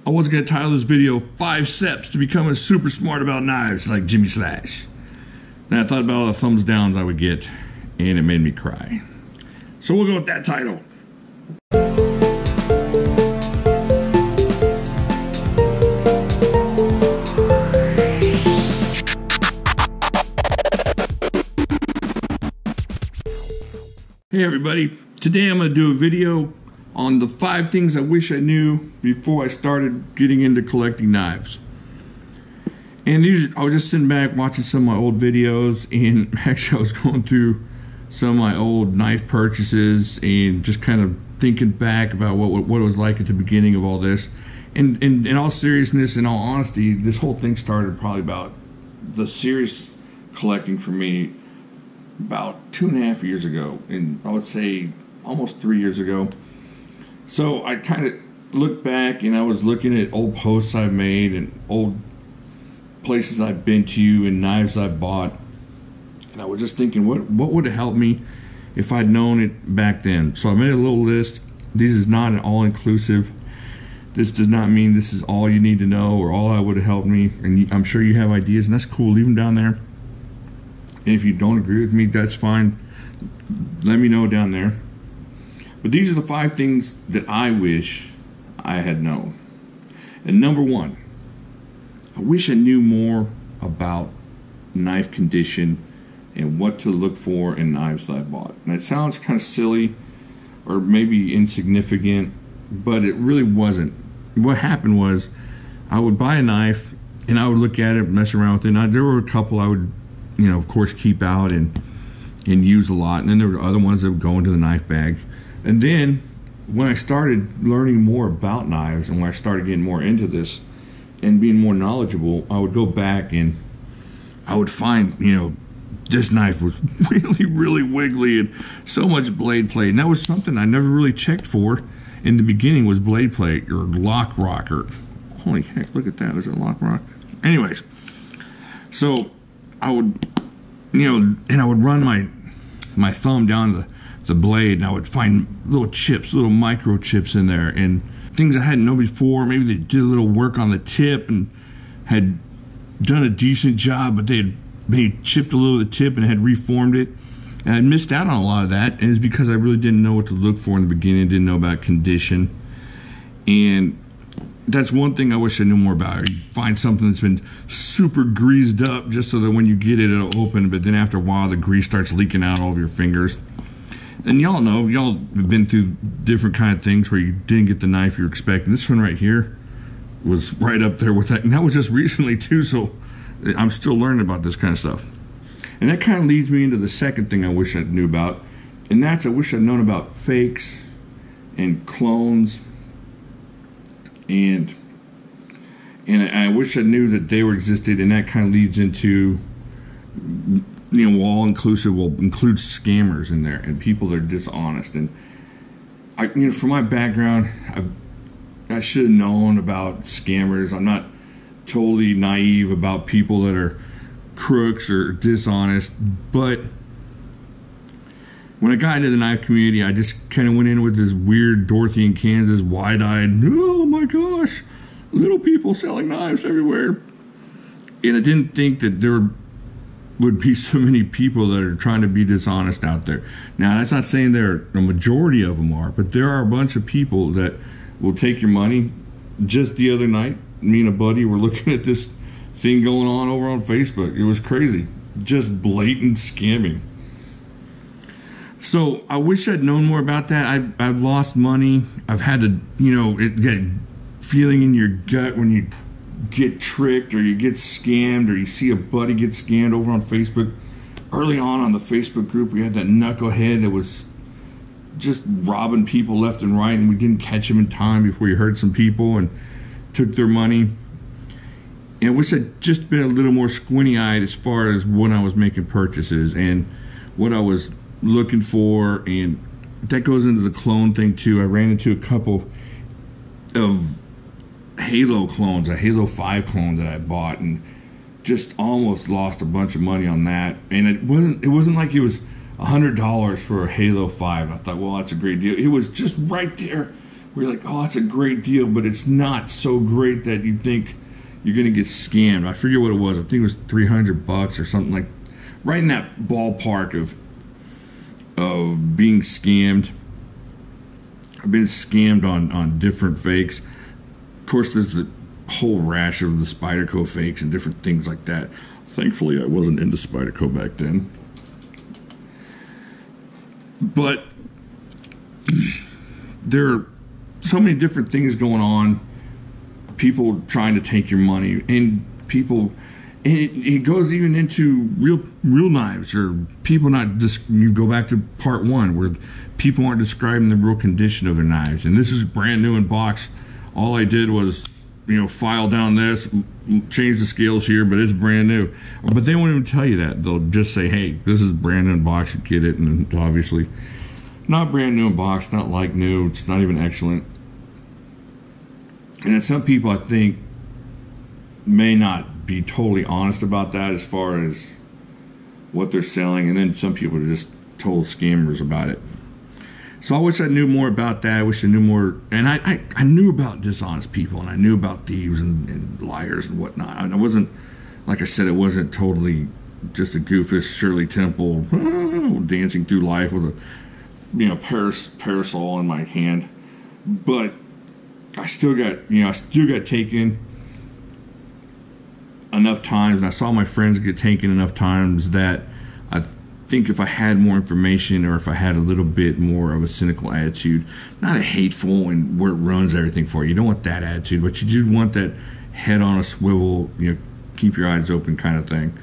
I was going to title this video 5 Steps to Becoming Super Smart About Knives like Jimislash. Then I thought about all the thumbs downs I would get, and it made me cry. So we'll go with that title. Hey everybody, today I'm going to do a video on the 5 things I wish I knew before I started getting into collecting knives. And I was just sitting back watching some of my old videos, and actually I was going through some of my old knife purchases and just kind of thinking back about what it was like at the beginning of all this. And in all seriousness, in all honesty, this whole thing started probably about the serious collecting for me about 2.5 years ago, and I would say almost 3 years ago. So I kind of looked back and I was looking at old posts I've made and old places I've been to and knives I bought, and I was just thinking, what would have helped me if I'd known it back then. So I made a little list. This is not an all-inclusive. This does not mean this is all you need to know or all that would have helped me, and I'm sure you have ideas, and that's cool. Leave them down there. And if you don't agree with me, that's fine. Let me know down there. But these are the 5 things that I wish I had known. And number 1, I wish I knew more about knife condition and what to look for in knives that I bought. And it sounds kind of silly or maybe insignificant, but it really wasn't. What happened was I would buy a knife and I would look at it, mess around with it. There were a couple I would, of course, keep out and use a lot. And then there were other ones that would go into the knife bag. And then when I started learning more about knives and when I started getting more into this and being more knowledgeable, I would go back and I would find, this knife was really, really wiggly and so much blade plate. And that was something I never really checked for in the beginning, was blade plate or lock rock, or holy heck, look at that. Is it lock rock? Anyways, so I would, and I would run my thumb down the blade, and I would find little chips, little microchips in there, and things I hadn't known before. Maybe they did a little work on the tip and had done a decent job, but they chipped a little of the tip and had reformed it. And I missed out on a lot of that, and it's because I really didn't know what to look for in the beginning, didn't know about condition. And that's one thing I wish I knew more about. You find something that's been super greased up just so that when you get it, it'll open, but then after a while, the grease starts leaking out all over your fingers. And y'all know, y'all have been through different kind of things where you didn't get the knife you were expecting. This one right here was right up there with that. And that was just recently too, so I'm still learning about this kind of stuff. And that kind of leads me into the second thing I wish I knew about. And that's, I wish I'd known about fakes and clones. And I wish I knew that they existed, and that kind of leads into, all inclusive will include scammers in there and people that are dishonest. And for my background, I should have known about scammers. I'm not totally naive about people that are crooks or dishonest, but when I got into the knife community, I just kind of went in with this weird Dorothy in Kansas, wide-eyed, oh my gosh, little people selling knives everywhere. And I didn't think that there would be so many people that are trying to be dishonest out there. Now, that's not saying a majority of them are, but there are a bunch of people that will take your money. Just the other night, me and a buddy were looking at this thing going on over on Facebook. It was crazy. Just blatant scamming. So I wish I'd known more about that. I've lost money. I've had to, get feeling in your gut when you get tricked or you get scammed or you see a buddy get scammed over on Facebook. Early on the Facebook group, we had that knucklehead that was just robbing people left and right, and we didn't catch him in time before he hurt some people and took their money. And I wish I'd just been a little more squinty-eyed as far as when I was making purchases and what I was looking for. And that goes into the clone thing too. I ran into a couple of Halo clones, a Halo 5 clone that I bought, and just almost lost a bunch of money on that. And it wasn't like it was $100 for a Halo 5. I thought, well, that's a great deal. It was just right there where you're like, oh, that's a great deal, but it's not so great that you think you're going to get scammed. I forget what it was. I think it was $300 or something, like right in that ballpark of being scammed. I've been scammed on different fakes. Of course, there's the whole rash of the Spyderco fakes and different things like that. Thankfully, I wasn't into Spyderco back then. But there are so many different things going on. People trying to take your money, and it goes even into real knives, or people not just. You go back to part 1 where people aren't describing the real condition of their knives, and this is brand new in box. All I did was, file down this, change the scales here, but it's brand new. But they won't even tell you that. They'll just say, hey, this is brand new in box, you get it. And obviously not brand new in box, not like new, it's not even excellent. And then some people, I think, may not be totally honest about that as far as what they're selling, and then some people are just total scammers about it. So I wish I knew more about that. I wish I knew more. And I knew about dishonest people, and I knew about thieves and liars and whatnot. I wasn't, like I said, it wasn't totally just a goofus Shirley Temple dancing through life with a parasol in my hand. But I still got taken enough times, and I saw my friends get taken enough times that I think if I had more information, or if I had a little bit more of a cynical attitude, not a hateful and where it runs everything for you. You don't want that attitude, but you do want that head on a swivel, keep your eyes open kind of thing.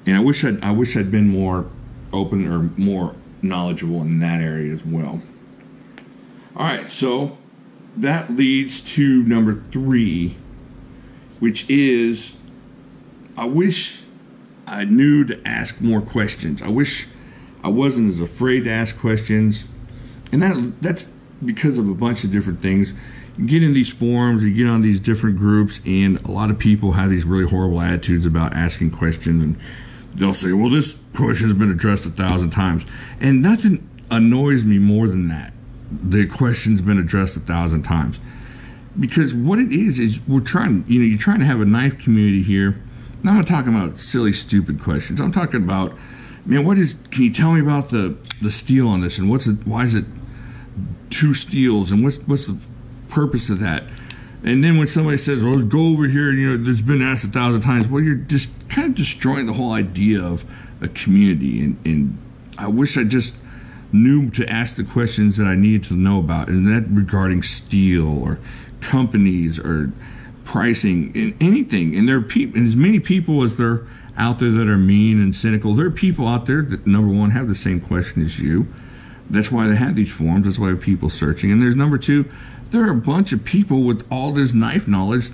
And I wish I'd been more open or more knowledgeable in that area as well. All right, so that leads to number 3, which is, I wish I knew to ask more questions. I wish I wasn't as afraid to ask questions. And that's because of a bunch of different things. You get in these forums, you get on these different groups, and a lot of people have these really horrible attitudes about asking questions. And they'll say, well, this question's been addressed 1,000 times. And nothing annoys me more than that. The question's been addressed 1,000 times. Because what it is we're trying, you're trying to have a knife community here. Now, I'm not talking about silly, stupid questions. I'm talking about, man, can you tell me about the steel on this, and why is it 2 steels, and what's the purpose of that? And then when somebody says, well, go over here, there's been asked 1,000 times, well, you're just kind of destroying the whole idea of a community. And I wish I just knew to ask the questions that I needed to know about, and that regarding steel or companies or pricing and anything. And there are people, and as many people as there are out there that are mean and cynical, there are people out there that, number 1, have the same question as you. That's why they have these forums. That's why people searching. And there's number 2, there are a bunch of people with all this knife knowledge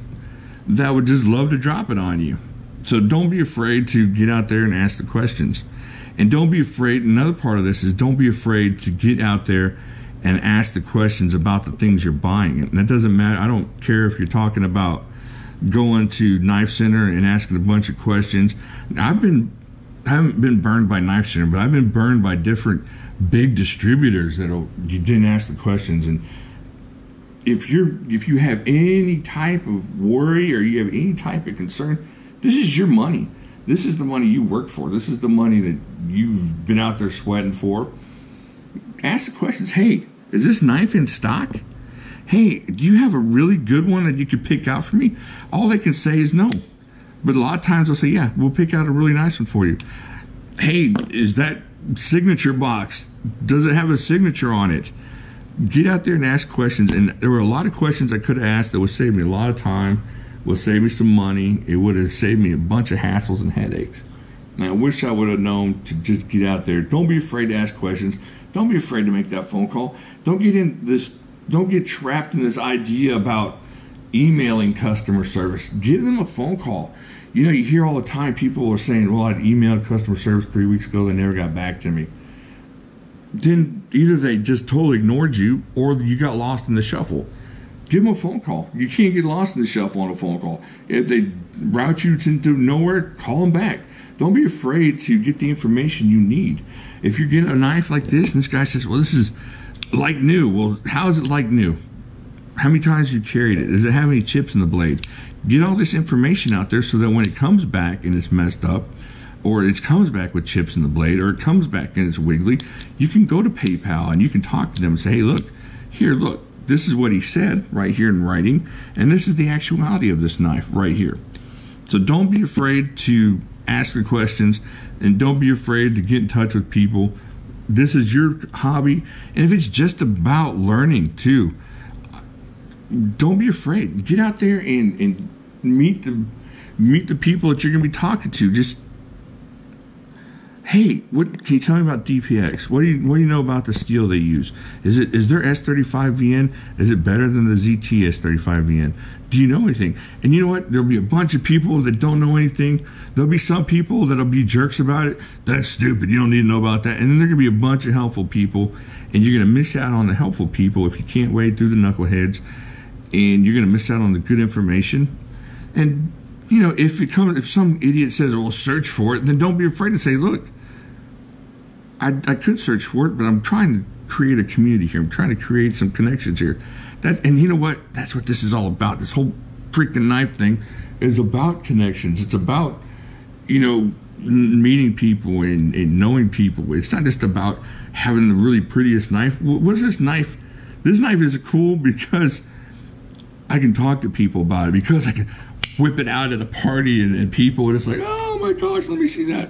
that would just love to drop it on you. So don't be afraid to get out there and ask the questions. And don't be afraid, another part of this is, don't be afraid to get out there and ask the questions about the things you're buying. And that doesn't matter. I don't care if you're talking about going to Knife Center and asking a bunch of questions. I haven't been burned by Knife Center, but I've been burned by different big distributors that you didn't ask the questions. And if you have any type of worry, or you have any type of concern, this is your money. This is the money you work for. This is the money that you've been out there sweating for. Ask the questions. Hey, is this knife in stock? Hey, do you have a really good one that you could pick out for me? All they can say is no. But a lot of times they'll say, yeah, we'll pick out a really nice one for you. Hey, is that signature box, does it have a signature on it? Get out there and ask questions. And there were a lot of questions I could have asked that would save me a lot of time, would save me some money. It would have saved me a bunch of hassles and headaches. And I wish I would have known to just get out there. Don't be afraid to ask questions. Don't be afraid to make that phone call. Don't get trapped in this idea about emailing customer service. Give them a phone call. You hear all the time people are saying, well, I'd emailed customer service 3 weeks ago, they never got back to me. Then either they just totally ignored you, or you got lost in the shuffle. Give them a phone call. You can't get lost in the shuffle on a phone call. If they route you to nowhere, call them back. Don't be afraid to get the information you need. If you're getting a knife like this, and this guy says, well, this is like new. Well, how is it like new? How many times you carried it? Does it have any chips in the blade? Get all this information out there so that when it comes back and it's messed up, or it comes back with chips in the blade, or it comes back and it's wiggly, you can go to PayPal and you can talk to them and say, hey, look, here, look, this is what he said right here in writing, and this is the actuality of this knife right here. So don't be afraid to ask the questions, and don't be afraid to get in touch with people. This is your hobby, and if it's just about learning too, don't be afraid. Get out there and meet the people that you're going to be talking to. Just, hey, what can you tell me about DPX? What do you know about the steel they use? Is their S35VN? Is it better than the ZT S35VN? Do you know anything? And you know what? There'll be a bunch of people that don't know anything. There'll be some people that'll be jerks about it. That's stupid. You don't need to know about that. And then there're going to be a bunch of helpful people, and you're going to miss out on the helpful people if you can't wade through the knuckleheads, and you're going to miss out on the good information. And you know, if some idiot says, well, search for it, then don't be afraid to say, look, I could search for it, but I'm trying to create a community here. I'm trying to create some connections here. And you know what? That's what this is all about. This whole freaking knife thing is about connections. It's about, you know, meeting people and knowing people. It's not just about having the really prettiest knife. What's this knife? This knife is cool because I can talk to people about it, because I can whip it out at a party and people are just like, oh my gosh, let me see that.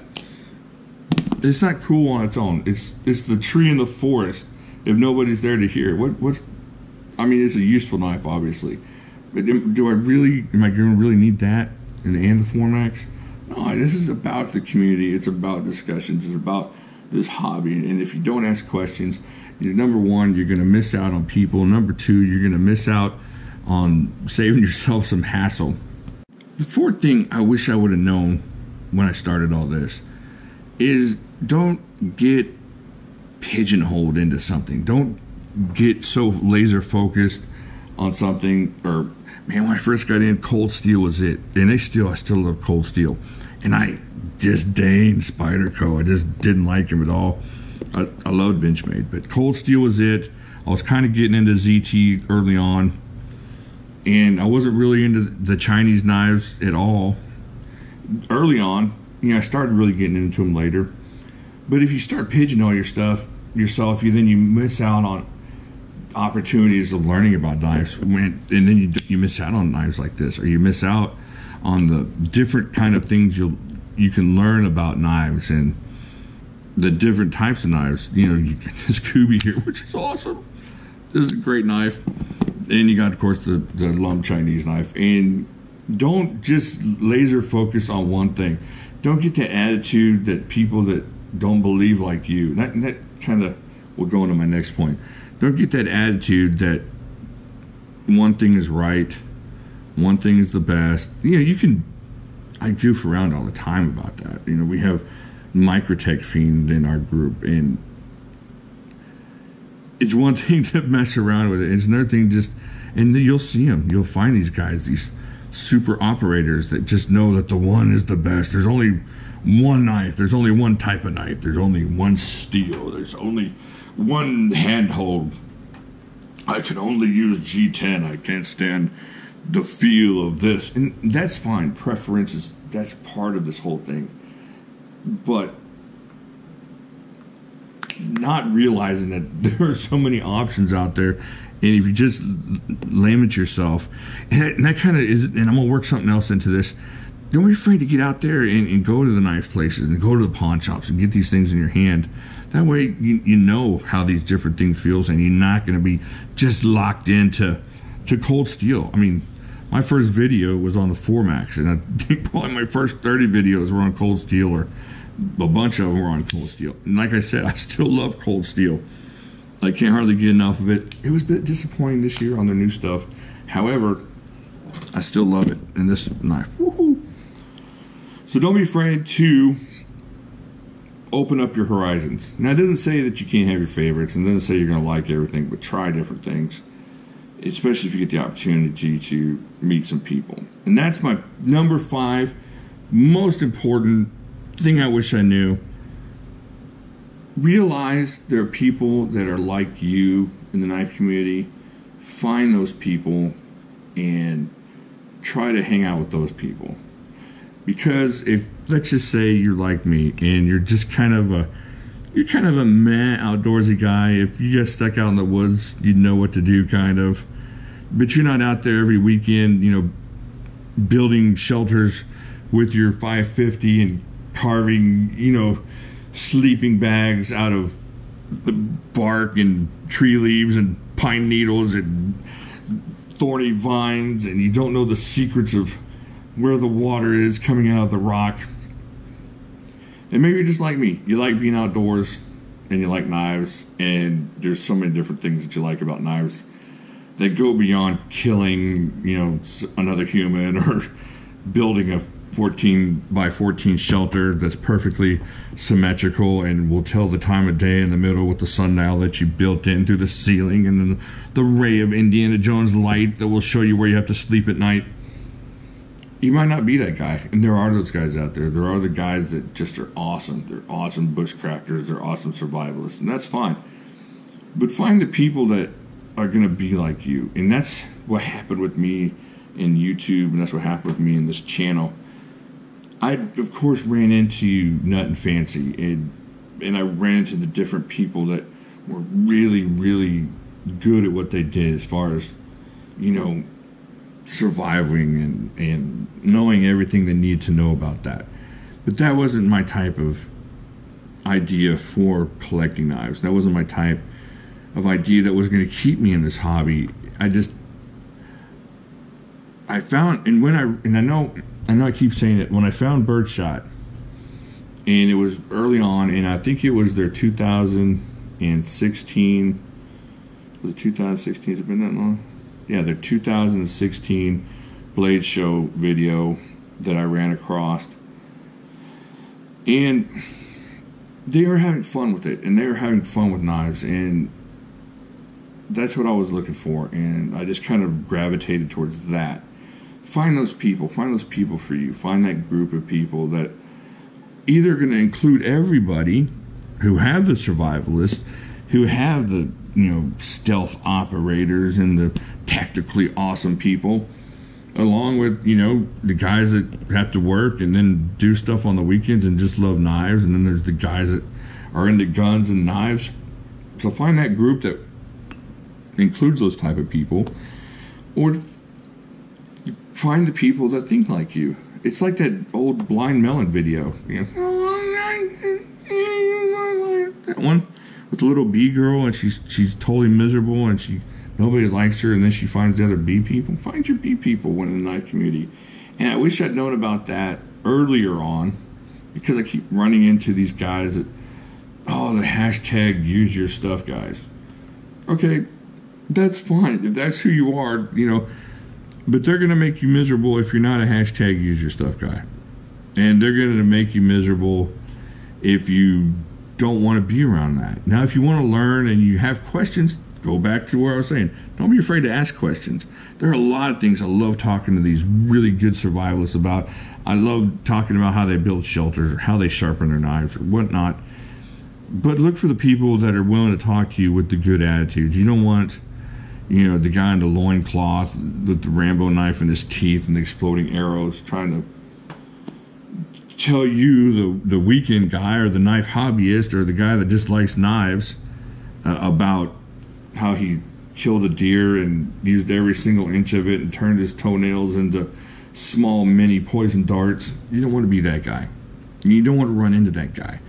It's not cool on its own. It's the tree in the forest if nobody's there to hear it. I mean, it's a useful knife, obviously, but am I going to really need that and the Formax? No, this is about the community. It's about discussions. It's about this hobby. And if you don't ask questions, number one, you're going to miss out on people. Number two, you're going to miss out on saving yourself some hassle. The fourth thing I wish I would have known when I started all this is don't get pigeonholed into something. Don't get so laser focused on something. Or, man, when I first got in, cold steel was it. And I still love cold steel. And I disdained Spyderco. I just didn't like him at all. I loved Benchmade, but cold steel was it. I was kind of getting into ZT early on, and I wasn't really into the Chinese knives at all early on. I started really getting into them later. But if you start pigeonholing yourself, you miss out on opportunities of learning about knives, and then you miss out on knives like this, or you miss out on the different kind of things you can learn about knives and the different types of knives. You got this Kubi here, which is awesome. This is a great knife. And you got, of course, the Lum Chinese knife. And don't just laser focus on one thing. Don't get the attitude that people that don't believe like you. That kind of will go into my next point. Don't get that attitude that one thing is right, one thing is the best. I goof around all the time about that. We have Microtech Fiend in our group, and it's one thing to mess around with it. It's another thing and you'll see them. You'll find these guys, these super operators that just know that the one is the best. There's only one knife. There's only one type of knife. There's only one steel. There's only one handhold. I can only use G10. I can't stand the feel of this. And that's fine. Preferences, that's part of this whole thing. But not realizing that there are so many options out there, and if you just limit yourself, and that kind of is, and I'm gonna work something else into this. Don't be afraid to get out there and go to the knife places and go to the pawn shops and get these things in your hand. That way you know how these different things feels, and you're not going to be just locked into cold steel. I mean, my first video was on the Formax, and I think probably my first 30 videos were on cold steel, or a bunch of them were on cold steel. And like I said, I still love cold steel. I can't hardly get enough of it. It was a bit disappointing this year on their new stuff. However, I still love it. And this knife, woohoo! So don't be afraid to open up your horizons. Now, it doesn't say that you can't have your favorites, and it doesn't say you're going to like everything, but try different things, especially if you get the opportunity to meet some people. And that's my number 5 most important thing I wish I knew. Realize there are people that are like you in the knife community. find those people and try to hang out with those people. Because if, let's just say you're like me and you're just kind of a meh outdoorsy guy, if you get stuck out in the woods, you'd know what to do kind of. But you're not out there every weekend, building shelters with your 550 and carving, sleeping bags out of the bark and tree leaves and pine needles and thorny vines, and you don't know the secrets of where the water is coming out of the rock. And maybe you're just like me. You like being outdoors and you like knives, and there's so many different things that you like about knives that go beyond killing, another human or building a 14 by 14 shelter that's perfectly symmetrical and will tell the time of day in the middle with the sundial that you built in through the ceiling, and then the ray of Indiana Jones light that will show you where you have to sleep at night. You might not be that guy, and there are those guys out there. There are the guys that just are awesome. They're awesome bushcrafters. They're awesome survivalists, and that's fine. But find the people that are going to be like you, and that's what happened with me in YouTube, and that's what happened with me in this channel. I, of course, ran into Nut and Fancy, and I ran into the different people that were really, really good at what they did as far as, surviving and knowing everything they need to know about that. But that wasn't my type of idea for collecting knives. That wasn't my type of idea that was going to keep me in this hobby. I found, and I know I keep saying it, when I found Birdshot, and it was early on, and I think it was their 2016, was it 2016, has it been that long? Yeah, their 2016 Blade Show video that I ran across, and they were having fun with it, and they were having fun with knives, and that's what I was looking for, and I just kind of gravitated towards that. Find those people for you. Find that group of people that either going to include everybody who have the survivalists, who have the stealth operators and the tactically awesome people, along with the guys that have to work and then do stuff on the weekends and just love knives, and then there's the guys that are into guns and knives. So find that group that includes those type of people, or find the people that think like you. It's like that old Blind Melon video, that one with the little bee girl, and she's totally miserable, and nobody likes her, and then she finds the other bee people. Find your bee people when in the knife community. And I wish I'd known about that earlier on, because I keep running into these guys that, the hashtag use your stuff guys. Okay, that's fine if that's who you are, but they're going to make you miserable if you're not a hashtag use your stuff guy. And they're going to make you miserable if you don't want to be around that. Now, if you want to learn and you have questions, go back to where I was saying. Don't be afraid to ask questions. There are a lot of things I love talking to these really good survivalists about. I love talking about how they build shelters or how they sharpen their knives or whatnot. But look for the people that are willing to talk to you with the good attitudes. You don't want the guy in the loincloth with the Rambo knife in his teeth and the exploding arrows trying to tell you, the weekend guy or the knife hobbyist or the guy that just likes knives, about how he killed a deer and used every single inch of it and turned his toenails into small mini poison darts. You don't want to be that guy. You don't want to run into that guy.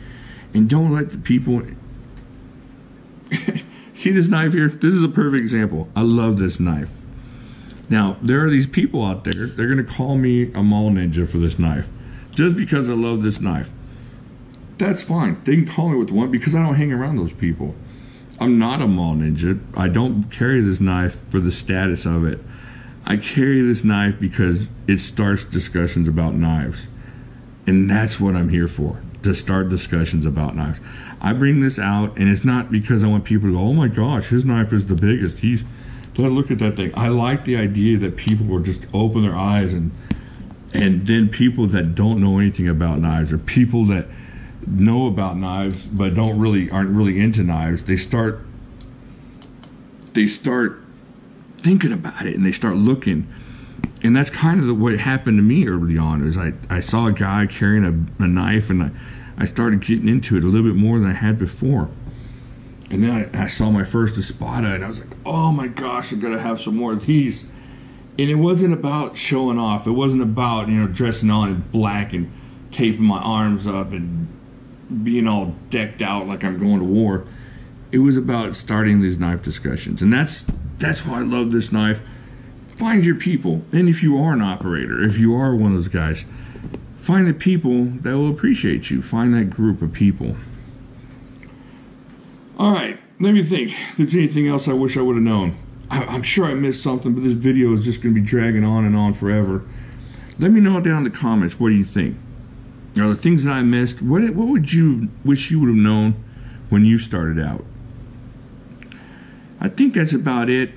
And don't let the people... See this knife here? This is a perfect example. I love this knife. Now, there are these people out there, they're going to call me a mall ninja for this knife. Just because I love this knife. That's fine. They can call me what they want because I don't hang around those people. I'm not a mall ninja. I don't carry this knife for the status of it. I carry this knife because it starts discussions about knives. And that's what I'm here for, to start discussions about knives. I bring this out, and it's not because I want people to go, oh my gosh, his knife is the biggest. Look at that thing. I like the idea that people will just open their eyes, and then people that don't know anything about knives, or people that know about knives but aren't really into knives, they start thinking about it and they start looking. And that's kind of what happened to me early on. Is I saw a guy carrying a knife, and I started getting into it a little bit more than I had before. And then I saw my first espada, and I was like, oh my gosh, I gotta have some more of these. And it wasn't about showing off. It wasn't about, you know, dressing on in black and taping my arms up and being all decked out like I'm going to war. It was about starting these knife discussions. And that's why I love this knife. Find your people. And if you are an operator, if you are one of those guys, find the people that will appreciate you. Find that group of people. Alright, let me think if there's anything else I wish I would have known. I'm sure I missed something, but this video is just going to be dragging on and on forever. Let me know down in the comments, what do you think? Are the things that I missed, what would you wish you would have known when you started out? I think that's about it.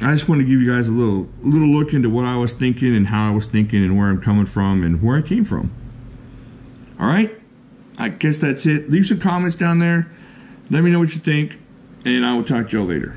I just want to give you guys a little look into what I was thinking and how I was thinking and where I'm coming from and where I came from. Alright? I guess that's it. Leave some comments down there. Let me know what you think, and I will talk to y'all later.